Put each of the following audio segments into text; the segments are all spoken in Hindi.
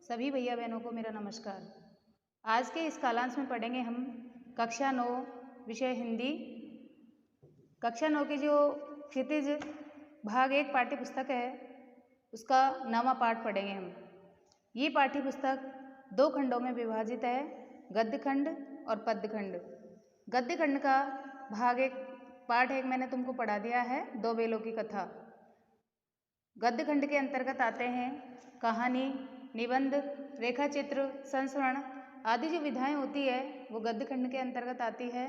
सभी भैया बहनों को मेरा नमस्कार। आज के इस कालांश में पढ़ेंगे हम कक्षा 9 विषय हिंदी। कक्षा 9 की जो क्षितिज भाग 1 पाठ्य पुस्तक है उसका 9वां पाठ पढ़ेंगे हम। ये पाठ्य पुस्तक 2 खंडों में विभाजित है, गद्य खंड और पद्य खंड। गद्य खंड का भाग 1 पाठ 1 मैंने तुमको पढ़ा दिया है, 2 बेलों की कथा। गद्य खंड के अंतर्गत आते हैं कहानी, निबंध, रेखा चित्र, संस्मरण आदि जो विधाएं होती है वो गद्य खंड के अंतर्गत आती है।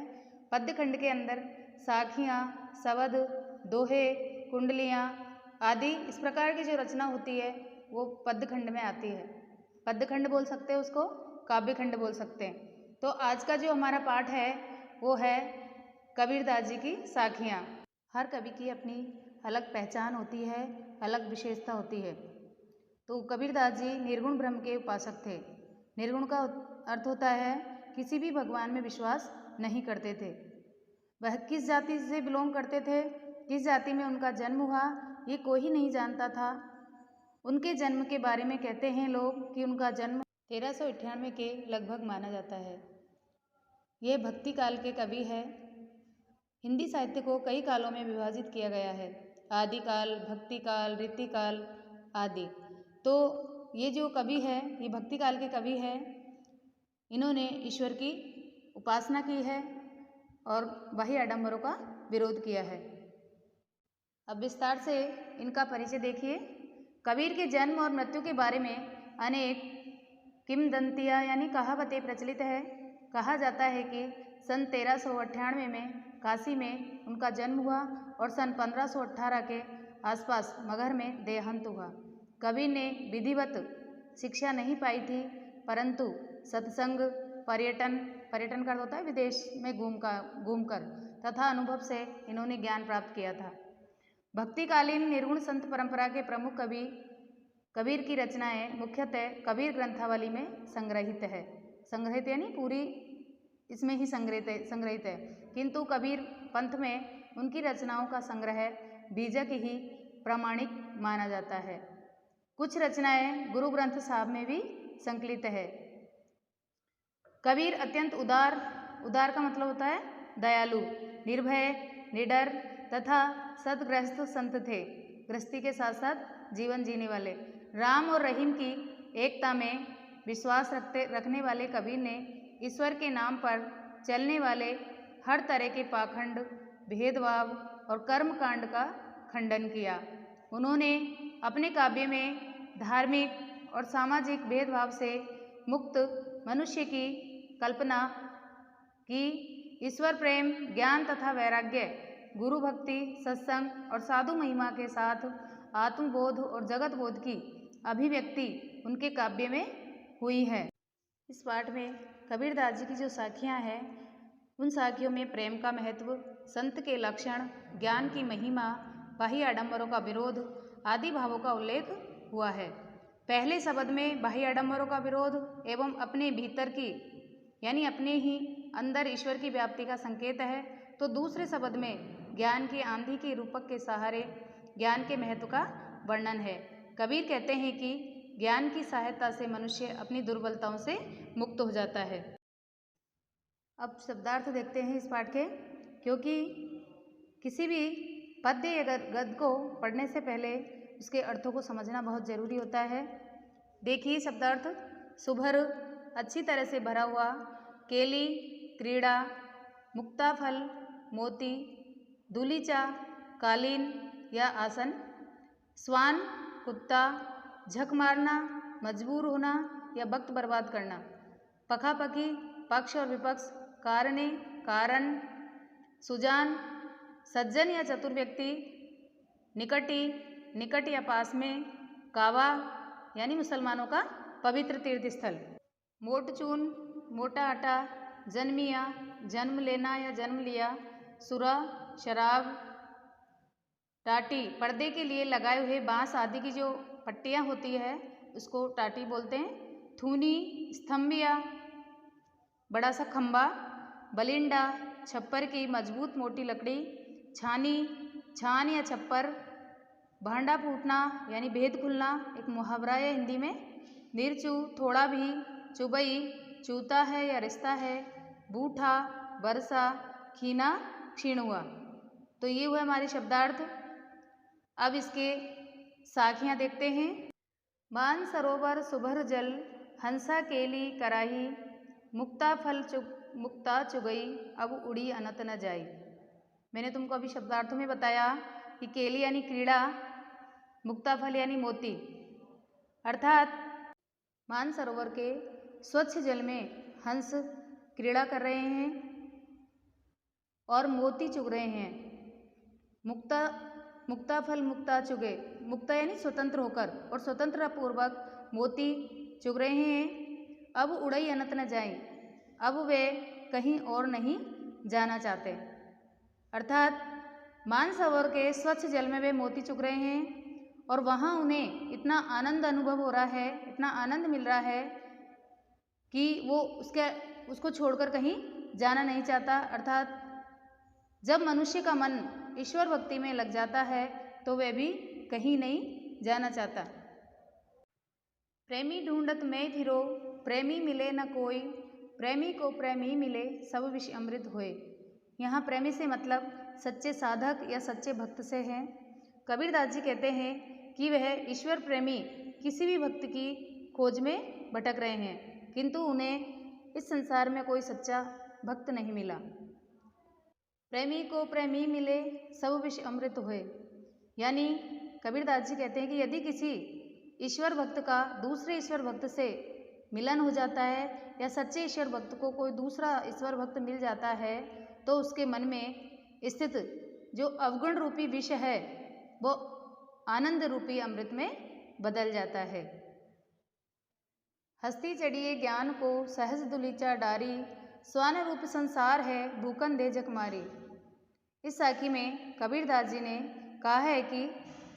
पद्य खंड के अंदर साखियाँ, शबद, दोहे, कुंडलियाँ आदि इस प्रकार की जो रचना होती है वो पद्य खंड में आती है। पद्य खंड बोल सकते हैं उसको, काव्य खंड बोल सकते हैं। तो आज का जो हमारा पाठ है वो है कबीरदास जी की साखियाँ। हर कवि की अपनी अलग पहचान होती है, अलग विशेषता होती है। तो कबीरदास जी निर्गुण ब्रह्म के उपासक थे। निर्गुण का अर्थ होता है किसी भी भगवान में विश्वास नहीं करते थे। वह किस जाति से बिलोंग करते थे, किस जाति में उनका जन्म हुआ, ये कोई नहीं जानता था। उनके जन्म के बारे में कहते हैं लोग कि उनका जन्म 1398 के लगभग माना जाता है। ये भक्ति काल के कवि है। हिंदी साहित्य को कई कालों में विभाजित किया गया है, आदिकाल, भक्ति काल, रीति काल आदि। तो ये जो कवि है ये भक्ति काल के कवि है। इन्होंने ईश्वर की उपासना की है और बाह्य आडंबरों का विरोध किया है। अब विस्तार से इनका परिचय देखिए। कबीर के जन्म और मृत्यु के बारे में अनेक किंवदंतियाँ यानी कहावतें प्रचलित है। कहा जाता है कि सन 1398 में काशी में उनका जन्म हुआ और सन 1518 के आसपास मगहर में देहांत हुआ। कबीर ने विधिवत शिक्षा नहीं पाई थी, परंतु सत्संग, पर्यटन का होता है विदेश में घूमकर तथा अनुभव से इन्होंने ज्ञान प्राप्त किया था। भक्तिकालीन निर्गुण संत परंपरा के प्रमुख कवि कबीर की रचनाएं मुख्यतः कबीर ग्रंथावली में संग्रहित यानी पूरी इसमें ही संग्रहित है। किंतु कबीर पंथ में उनकी रचनाओं का संग्रह बीजक ही प्रामाणिक माना जाता है। कुछ रचनाएं गुरु ग्रंथ साहब में भी संकलित है। कबीर अत्यंत उदार का मतलब होता है दयालु, निर्भय, निडर तथा सद्गृहस्थ संत थे। गृहस्थी के साथ साथ जीवन जीने वाले। राम और रहीम की एकता में विश्वास रखने वाले कबीर ने ईश्वर के नाम पर चलने वाले हर तरह के पाखंड, भेदभाव और कर्मकांड का खंडन किया। उन्होंने अपने काव्य में धार्मिक और सामाजिक भेदभाव से मुक्त मनुष्य की कल्पना की। ईश्वर प्रेम, ज्ञान तथा वैराग्य, गुरु भक्ति, सत्संग और साधु महिमा के साथ आत्मबोध और जगत बोध की अभिव्यक्ति उनके काव्य में हुई है। इस पाठ में कबीरदास जी की जो साखियाँ हैं उन साखियों में प्रेम का महत्व, संत के लक्षण, ज्ञान की महिमा, बाह्य आडंबरों का विरोध आदि भावों का उल्लेख हुआ है। पहले शब्द में बाह्य आडंबरों का विरोध एवं अपने भीतर की यानी अपने ही अंदर ईश्वर की व्याप्ति का संकेत है, तो दूसरे शब्द में ज्ञान की आंधी के रूपक के सहारे ज्ञान के महत्व का वर्णन है। कबीर कहते हैं कि ज्ञान की सहायता से मनुष्य अपनी दुर्बलताओं से मुक्त हो जाता है। अब शब्दार्थ देखते हैं इस पाठ के, क्योंकि किसी भी पद्य या गद्य को पढ़ने से पहले उसके अर्थों को समझना बहुत ज़रूरी होता है। देखिए शब्दार्थ। सुभर, अच्छी तरह से भरा हुआ, केली, क्रीड़ा, मुक्ताफल, मोती, दूलीचा, कालीन या आसन, स्वान, कुत्ता, झक मारना, मजबूर होना या वक्त बर्बाद करना, पखापखी, पक्ष और विपक्ष, कारणे, कारण, सुजान, सज्जन या चतुर व्यक्ति, निकट या पास में, कावा यानी मुसलमानों का पवित्र तीर्थ स्थल, मोटचून, मोटा आटा, जन्मिया, जन्म लेना या जन्म लिया, सुरा, शराब, टाटी, पर्दे के लिए लगाए हुए बांस आदि की जो पट्टियाँ होती है उसको टाटी बोलते हैं, थूनी, स्तंभिया, बड़ा सा खम्बा, बलिंडा, छप्पर की मजबूत मोटी लकड़ी, छानी, छान या छप्पर, भांडा फूटना यानी भेद खुलना एक मुहावरा है हिंदी में, निरचू थोड़ा भी, चुबई चूता है या रिश्ता है, बूठा बरसा, खीना क्षीण हुआ। तो ये हुआ हमारे शब्दार्थ। अब इसके साखियाँ देखते हैं। मान सरोवर सुभर जल, हंसा केली कराही, मुक्ता चुगई, अब उड़ी अनत न जाई। मैंने तुमको अभी शब्दार्थों में बताया कि केली यानी क्रीड़ा, मुक्ता फल यानी मोती। अर्थात मानसरोवर के स्वच्छ जल में हंस क्रीड़ा कर रहे हैं और मोती चुग रहे हैं। मुक्ता फल मुक्ता चुगे, मुक्ता यानी स्वतंत्र होकर और स्वतंत्रता पूर्वक मोती चुग रहे हैं। अब उड़ई अनत न जाए, अब वे कहीं और नहीं जाना चाहते। अर्थात मानसरोवर के स्वच्छ जल में वे मोती चुग रहे हैं और वहाँ उन्हें इतना आनंद अनुभव हो रहा है, इतना आनंद मिल रहा है कि वो उसको छोड़कर कहीं जाना नहीं चाहता। अर्थात जब मनुष्य का मन ईश्वर भक्ति में लग जाता है तो वह भी कहीं नहीं जाना चाहता। प्रेमी ढूंढत मैं फिरो, प्रेमी मिले न कोई, प्रेमी को प्रेमी मिले, सब विष अमृत होए। यहाँ प्रेमी से मतलब सच्चे साधक या सच्चे भक्त से है। कबीरदास जी कहते हैं कि वह ईश्वर प्रेमी किसी भी भक्त की खोज में भटक रहे हैं, किंतु उन्हें इस संसार में कोई सच्चा भक्त नहीं मिला। प्रेमी को प्रेमी मिले, सब विष अमृत होए। यानी कबीरदास जी कहते हैं कि यदि किसी ईश्वर भक्त का दूसरे ईश्वर भक्त से मिलन हो जाता है या सच्चे ईश्वर भक्त को कोई दूसरा ईश्वर भक्त मिल जाता है तो उसके मन में स्थित जो अवगुण रूपी विष है वो आनंद रूपी अमृत में बदल जाता है। हस्ती चढ़िए ज्ञान को, सहज दुलीचा डारी, स्वान रूप संसार है, भूखन दे जकमारी। इस साखी में कबीरदास जी ने कहा है कि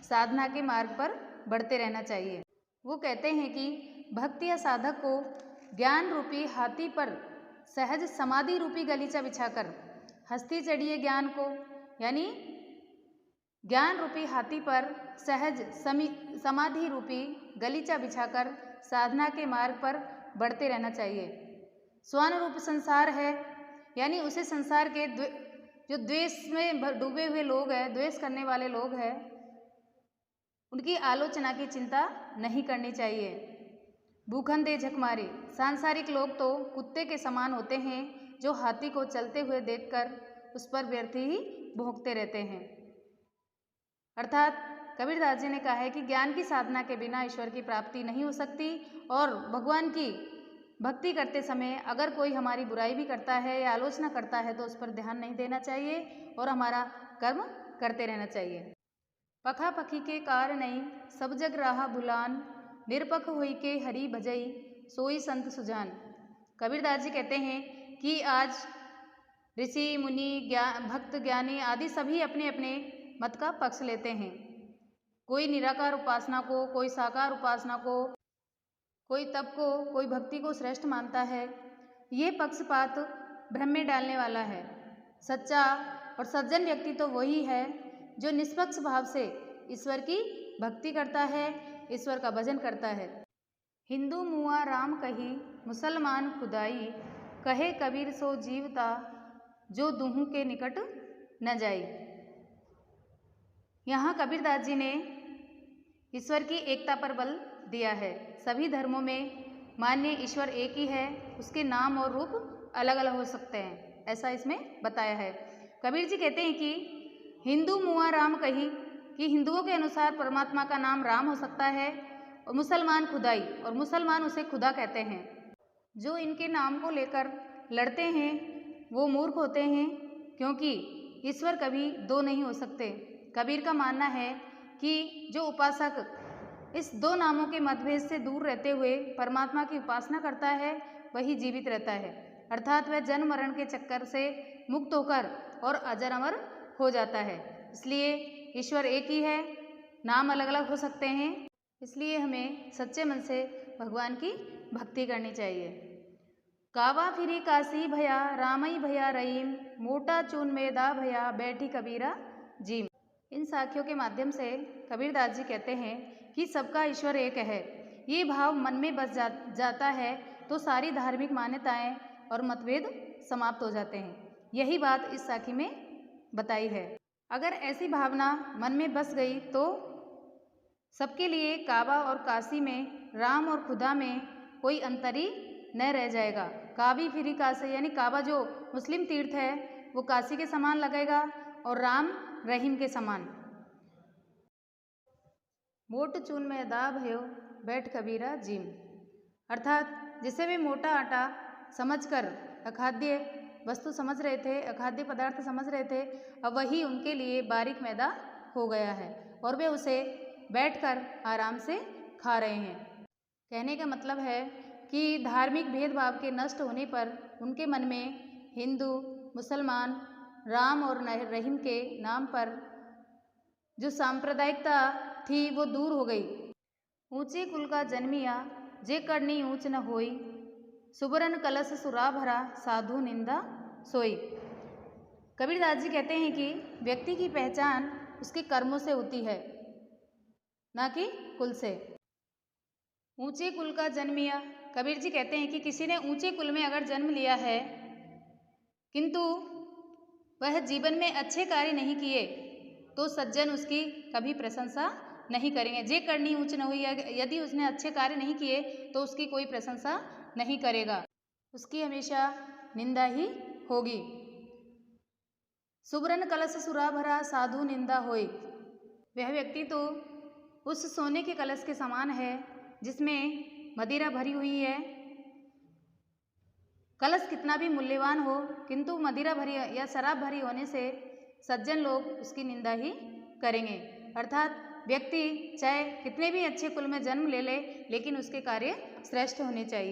साधना के मार्ग पर बढ़ते रहना चाहिए। वो कहते हैं कि भक्त या साधक को ज्ञान रूपी हाथी पर सहज समाधि रूपी गलीचा बिछाकर, हस्ती चढ़िए ज्ञान को यानी ज्ञान रूपी हाथी पर सहज समाधि रूपी गलीचा बिछाकर साधना के मार्ग पर बढ़ते रहना चाहिए। स्वान रूप संसार है यानी उसे संसार के जो द्वेष में डूबे हुए लोग हैं, द्वेष करने वाले लोग हैं, उनकी आलोचना की चिंता नहीं करनी चाहिए। भूखन दे झकमारी, सांसारिक लोग तो कुत्ते के समान होते हैं जो हाथी को चलते हुए देखकर उस पर व्यर्थ ही भौंकते रहते हैं। अर्थात कबीरदास जी ने कहा है कि ज्ञान की साधना के बिना ईश्वर की प्राप्ति नहीं हो सकती और भगवान की भक्ति करते समय अगर कोई हमारी बुराई भी करता है या आलोचना करता है तो उस पर ध्यान नहीं देना चाहिए और हमारा कर्म करते रहना चाहिए। पखा पखी के कार नहीं, सब जग रहा भुलान, निरपख हुई के हरि भजई, सोई संत सुजान। कबीरदास जी कहते हैं कि आज ऋषि मुनि भक्त ज्ञानी आदि सभी अपने अपने मत का पक्ष लेते हैं। कोई निराकार उपासना को, कोई साकार उपासना को, कोई तप को, कोई भक्ति को श्रेष्ठ मानता है। ये पक्षपात भ्रम में डालने वाला है। सच्चा और सज्जन व्यक्ति तो वही है जो निष्पक्ष भाव से ईश्वर की भक्ति करता है, ईश्वर का भजन करता है। हिंदू मुआ राम कही, मुसलमान खुदाई, कहे कबीर सो जीवता, जो दुहू के निकट न जाई। यहाँ कबीरदास जी ने ईश्वर की एकता पर बल दिया है। सभी धर्मों में मान्य ईश्वर एक ही है, उसके नाम और रूप अलग अलग हो सकते हैं, ऐसा इसमें बताया है। कबीर जी कहते हैं कि हिंदू मुआ राम कही कि हिंदुओं के अनुसार परमात्मा का नाम राम हो सकता है और मुसलमान खुदाई, और मुसलमान उसे खुदा कहते हैं। जो इनके नाम को लेकर लड़ते हैं वो मूर्ख होते हैं, क्योंकि ईश्वर कभी दो नहीं हो सकते। कबीर का मानना है कि जो उपासक इस दो नामों के मतभेद से दूर रहते हुए परमात्मा की उपासना करता है वही जीवित रहता है, अर्थात वह जन्म मरण के चक्कर से मुक्त होकर और अजर अमर हो जाता है। इसलिए ईश्वर एक ही है, नाम अलग अलग हो सकते हैं, इसलिए हमें सच्चे मन से भगवान की भक्ति करनी चाहिए। कावा फिरी काशी भया, रामई भया रहीम, मोटा चून मेदा भया, बैठी कबीरा जीम। इन साखियों के माध्यम से कबीरदास जी कहते हैं कि सबका ईश्वर एक है, ये भाव मन में बस जाता है तो सारी धार्मिक मान्यताएं और मतभेद समाप्त हो जाते हैं। यही बात इस साखी में बताई है। अगर ऐसी भावना मन में बस गई तो सबके लिए काबा और काशी में, राम और खुदा में कोई अंतर ही न रह जाएगा। काबी फिरी काशी, यानी काबा जो मुस्लिम तीर्थ है वो काशी के समान लगेगा और राम रहीम के समान। मोट चून में दा भयो बैठ कबीरा जिम, अर्थात जिसे वे मोटा आटा समझकर अखाद्य वस्तु समझ रहे थे, अखाद्य पदार्थ समझ रहे थे, अब वही उनके लिए बारीक मैदा हो गया है और वे उसे बैठकर आराम से खा रहे हैं। कहने का मतलब है कि धार्मिक भेदभाव के नष्ट होने पर उनके मन में हिंदू, मुसलमान, राम और रहीम के नाम पर जो सांप्रदायिकता थी वो दूर हो गई। ऊंचे कुल का जन्मिया जे करनी ऊंच न होई, सुबरन कलश सुरा भरा साधु निंदा सोई। कबीरदास जी कहते हैं कि व्यक्ति की पहचान उसके कर्मों से होती है, ना कि कुल से। ऊंचे कुल का जन्मिया, कबीर जी कहते हैं कि किसी ने ऊंचे कुल में अगर जन्म लिया है किंतु वह जीवन में अच्छे कार्य नहीं किए तो सज्जन उसकी कभी प्रशंसा नहीं करेंगे। जे करनी ऊंच न हुई, यदि उसने अच्छे कार्य नहीं किए तो उसकी कोई प्रशंसा नहीं करेगा, उसकी हमेशा निंदा ही होगी। सुबरन कलश सुरा भरा साधु निंदा होई, वह व्यक्ति तो उस सोने के कलश के समान है जिसमें मदिरा भरी हुई है। कलश कितना भी मूल्यवान हो किंतु मदिरा भरी या शराब भरी होने से सज्जन लोग उसकी निंदा ही करेंगे। अर्थात व्यक्ति चाहे कितने भी अच्छे कुल में जन्म ले ले लेकिन उसके कार्य श्रेष्ठ होने चाहिए।